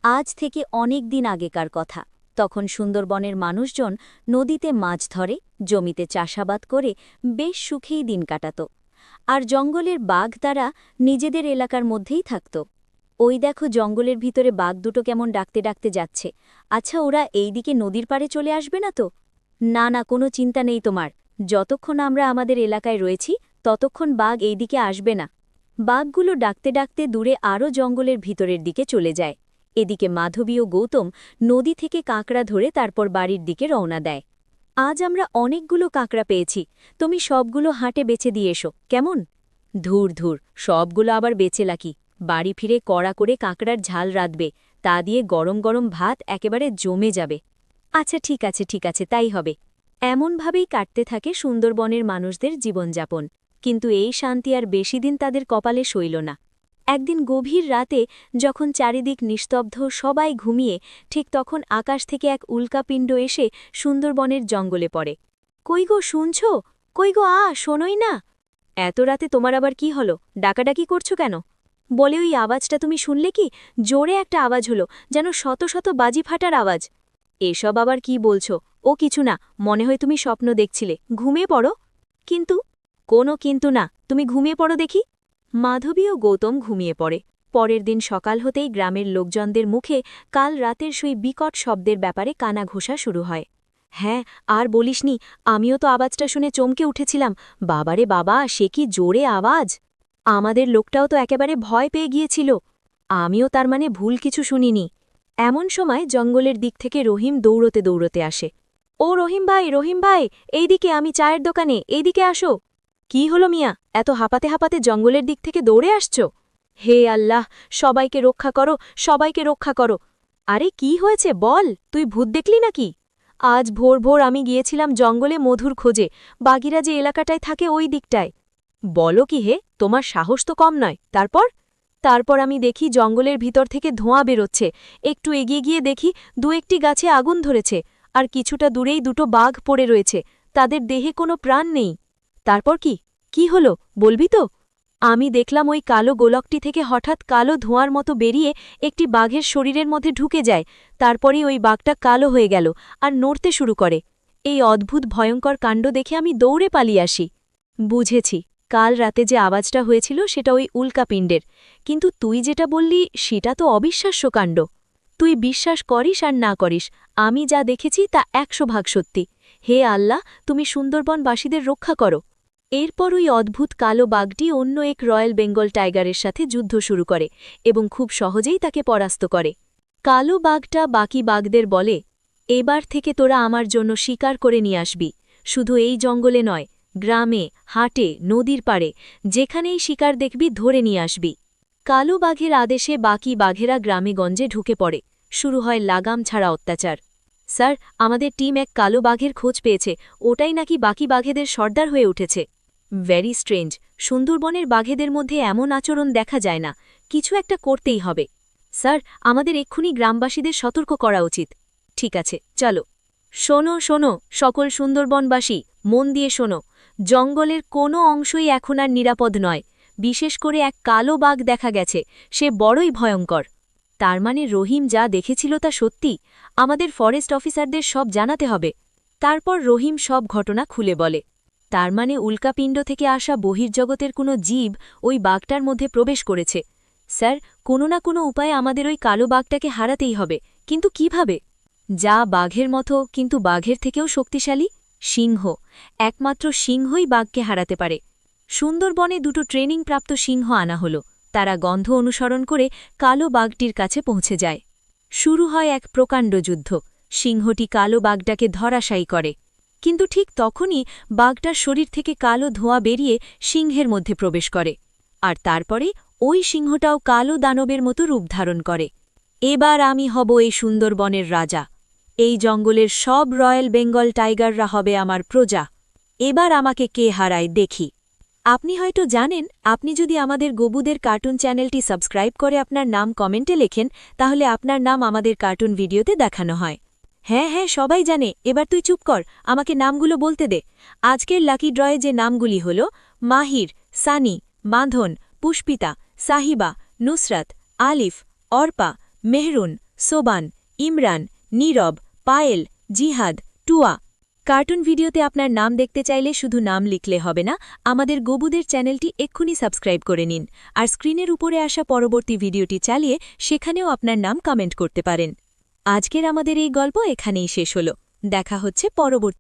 আজ থেকে অনেক দিন আগেকার কথা। তখন সুন্দরবনের মানুষজন নদীতে মাছ ধরে, জমিতে চাষাবাদ করে বেশ সুখেই দিন কাটাত। আর জঙ্গলের বাঘ তারা নিজেদের এলাকার মধ্যেই থাকত। ওই দেখো, জঙ্গলের ভিতরে বাঘ দুটো কেমন ডাকতে ডাকতে যাচ্ছে। আচ্ছা, ওরা এইদিকে নদীর পাড়ে চলে আসবে না তো? না না, কোনো চিন্তা নেই তোমার। যতক্ষণ আমরা আমাদের এলাকায় রয়েছি ততক্ষণ বাঘ এইদিকে আসবে না। বাঘগুলো ডাকতে ডাকতে দূরে আরও জঙ্গলের ভিতরের দিকে চলে যায়। এদিকে মাধবী ও গৌতম নদী থেকে কাঁকড়া ধরে তারপর বাড়ির দিকে রওনা দেয়। আজ আমরা অনেকগুলো কাঁকড়া পেয়েছি, তুমি সবগুলো হাটে বেচে দিয়ে এসো, কেমন? ধুর ধুর, সবগুলো আবার বেচে লাকি? বাড়ি ফিরে কড়া করে কাঁকড়ার ঝাল রাঁধবে, তা দিয়ে গরম গরম ভাত একেবারে জমে যাবে। আচ্ছা ঠিক আছে ঠিক আছে, তাই হবে। এমনভাবেই কাটতে থাকে সুন্দরবনের মানুষদের জীবনযাপন। কিন্তু এই শান্তি আর বেশি দিন তাদের কপালে সইল না। একদিন গভীর রাতে যখন চারিদিক নিস্তব্ধ, সবাই ঘুমিয়ে, ঠিক তখন আকাশ থেকে এক উল্কাপিণ্ড এসে সুন্দরবনের জঙ্গলে পড়ে। কই গো, শুনছ? কই গো, শোনোই না? এত রাতে তোমার আবার কি হলো? ডাকাডাকি করছো কেন? বলে ওই আওয়াজটা তুমি শুনলে কি? জোরে একটা আওয়াজ হলো, যেন শত শত বাজি ফাটার আওয়াজ। এসব আবার কি বলছো? ও কিছু না, মনে হয় তুমি স্বপ্ন দেখছিলে, ঘুমিয়ে পড়ো। কিন্তু? কোনো কিন্তু না, তুমি ঘুমিয়ে পড়ো দেখি। মাধবী ও গৌতম ঘুমিয়ে পড়ে। পরের দিন সকাল হতেই গ্রামের লোকজনদের মুখে কাল রাতের সেই বিকট শব্দের ব্যাপারে কানাঘোষা শুরু হয়। হ্যাঁ, আর বলিসনি, আমিও তো আওয়াজটা শুনে চমকে উঠেছিলাম। বাবারে বাবা, সে কি জোরে আওয়াজ! আমাদের লোকটাও তো একেবারে ভয় পেয়ে গিয়েছিল। আমিও তার মানে ভুল কিছু শুনিনি। এমন সময় জঙ্গলের দিক থেকে রহিম দৌড়তে দৌড়তে আসে। ও রহিম ভাই, রহিম ভাই, এইদিকে, আমি চায়ের দোকানে, এইদিকে আসো। কি হলো মিয়া, এত হাঁপাতে হাঁপাতে জঙ্গলের দিক থেকে দৌড়ে আসছ? হে আল্লাহ, সবাইকে রক্ষা করো, সবাইকে রক্ষা করো। আরে কি হয়েছে বল, তুই ভূত দেখলি নাকি? আজ ভোর ভোর আমি গিয়েছিলাম জঙ্গলে মধুর খোঁজে, বাগিরা যে এলাকাটায় থাকে ওই দিকটায়। বলো কি হে, তোমার সাহস তো কম নয়। তারপর আমি দেখি জঙ্গলের ভিতর থেকে ধোঁয়া বেরোচ্ছে। একটু এগিয়ে গিয়ে দেখি একটি গাছে আগুন ধরেছে, আর কিছুটা দূরেই দুটো বাঘ পড়ে রয়েছে, তাদের দেহে কোনো প্রাণ নেই। তারপর কি কি হলো, বলবি তো? আমি দেখলাম ওই কালো গোলকটি থেকে হঠাৎ কালো ধোঁয়ার মতো বেরিয়ে একটি বাঘের শরীরের মধ্যে ঢুকে যায়। তারপরেই ওই বাঘটা কালো হয়ে গেল আর নড়তে শুরু করে। এই অদ্ভুত ভয়ঙ্কর কাণ্ড দেখে আমি দৌড়ে পালিয়ে আসি। বুঝেছি, কাল রাতে যে আওয়াজটা হয়েছিল সেটা ওই উল্কাপিণ্ডের। কিন্তু তুই যেটা বললি সেটা তো অবিশ্বাস্য কাণ্ড। তুই বিশ্বাস করিস আর না করিস, আমি যা দেখেছি তা 100 ভাগ সত্যি। হে আল্লাহ, তুমি সুন্দরবনবাসীদের রক্ষা করো। এরপর ওই অদ্ভুত কালো বাঘটি অন্য এক রয়্যাল বেঙ্গল টাইগারের সাথে যুদ্ধ শুরু করে এবং খুব সহজেই তাকে পরাস্ত করে। কালো বাঘটা বাকি বাঘদের বলে, এবার থেকে তোরা আমার জন্য শিকার করে নিয়ে আসবি, শুধু এই জঙ্গলে নয়, গ্রামে, হাটে, নদীর পাড়ে, যেখানেই শিকার দেখবি ধরে নিয়ে আসবি। কালো বাঘের আদেশে বাকি বাঘেরা গ্রামেগঞ্জে ঢুকে পড়ে। শুরু হয় লাগাম ছাড়া অত্যাচার। স্যার, আমাদের টিম এক কালো বাঘের খোঁজ পেয়েছে, ওটাই নাকি বাকি বাঘেদের সর্দার হয়ে উঠেছে। ভেরি স্ট্রেঞ্জ, সুন্দরবনের বাঘেদের মধ্যে এমন আচরণ দেখা যায় না, কিছু একটা করতেই হবে। স্যার, আমাদের এক্ষুনি গ্রামবাসীদের সতর্ক করা উচিত। ঠিক আছে, চলো। শোনো শোনো, সকল সুন্দরবনবাসী, মন দিয়ে শোনো। জঙ্গলের কোনো অংশই এখন আর নিরাপদ নয়। বিশেষ করে এক কালো বাঘ দেখা গেছে, সে বড়ই ভয়ঙ্কর। তার মানে রহিম যা দেখেছিল তা সত্যি? আমাদের ফরেস্ট অফিসারদের সব জানাতে হবে। তারপর রহিম সব ঘটনা খুলে বলে। তার মানে উল্কাপিণ্ড থেকে আসা বহির্জগতের কোনো জীব ওই বাঘটার মধ্যে প্রবেশ করেছে। স্যার, কোনো না কোনো উপায়ে আমাদের ওই কালো বাঘটাকে হারাতেই হবে, কিন্তু কিভাবে? যা বাঘের মতো, কিন্তু বাঘের থেকেও শক্তিশালী, সিংহ। একমাত্র সিংহই বাঘকে হারাতে পারে। সুন্দরবনে দুটো ট্রেনিংপ্রাপ্ত সিংহ আনা হল। তারা গন্ধ অনুসরণ করে কালো বাঘটির কাছে পৌঁছে যায়। শুরু হয় এক প্রকাণ্ড যুদ্ধ। সিংহটি কালো বাঘটাকে ধরাশায়ী করে। কিন্তু ঠিক তখনই বাঘটার শরীর থেকে কালো ধোঁয়া বেরিয়ে সিংহের মধ্যে প্রবেশ করে। আর তারপরে ওই সিংহটাও কালো দানবের মতো রূপ ধারণ করে। এবার আমি হব এই সুন্দরবনের রাজা। এই জঙ্গলের সব রয়্যাল বেঙ্গল টাইগাররা হবে আমার প্রজা। এবার আমাকে কে হারায় দেখি। আপনি হয়তো জানেন, আপনি যদি আমাদের গবুদের কার্টুন চ্যানেলটি সাবস্ক্রাইব করে আপনার নাম কমেন্টে লেখেন, তাহলে আপনার নাম আমাদের কার্টুন ভিডিওতে দেখানো হয়। হ্যাঁ হ্যাঁ, সবাই জানে, এবার তুই চুপ কর, আমাকে নামগুলো বলতে দে। আজকের লাকি ড্রয়ে যে নামগুলি হল মাহির, সানি, বাঁধন, পুষ্পিতা, সাহিবা, নুসরাত, আলিফ, অর্পা, মেহরুন, সোবান, ইমরান, নীরব, পায়েল, জিহাদ, টুয়া। কার্টুন ভিডিওতে আপনার নাম দেখতে চাইলে শুধু নাম লিখলে হবে না, আমাদের গবুদের চ্যানেলটি এক্ষুনি সাবস্ক্রাইব করে নিন আর স্ক্রিনের উপরে আসা পরবর্তী ভিডিওটি চালিয়ে সেখানেও আপনার নাম কমেন্ট করতে পারেন। আজকের আমাদের এই গল্প এখানেই শেষ হলো। দেখা হচ্ছে পরবর্তী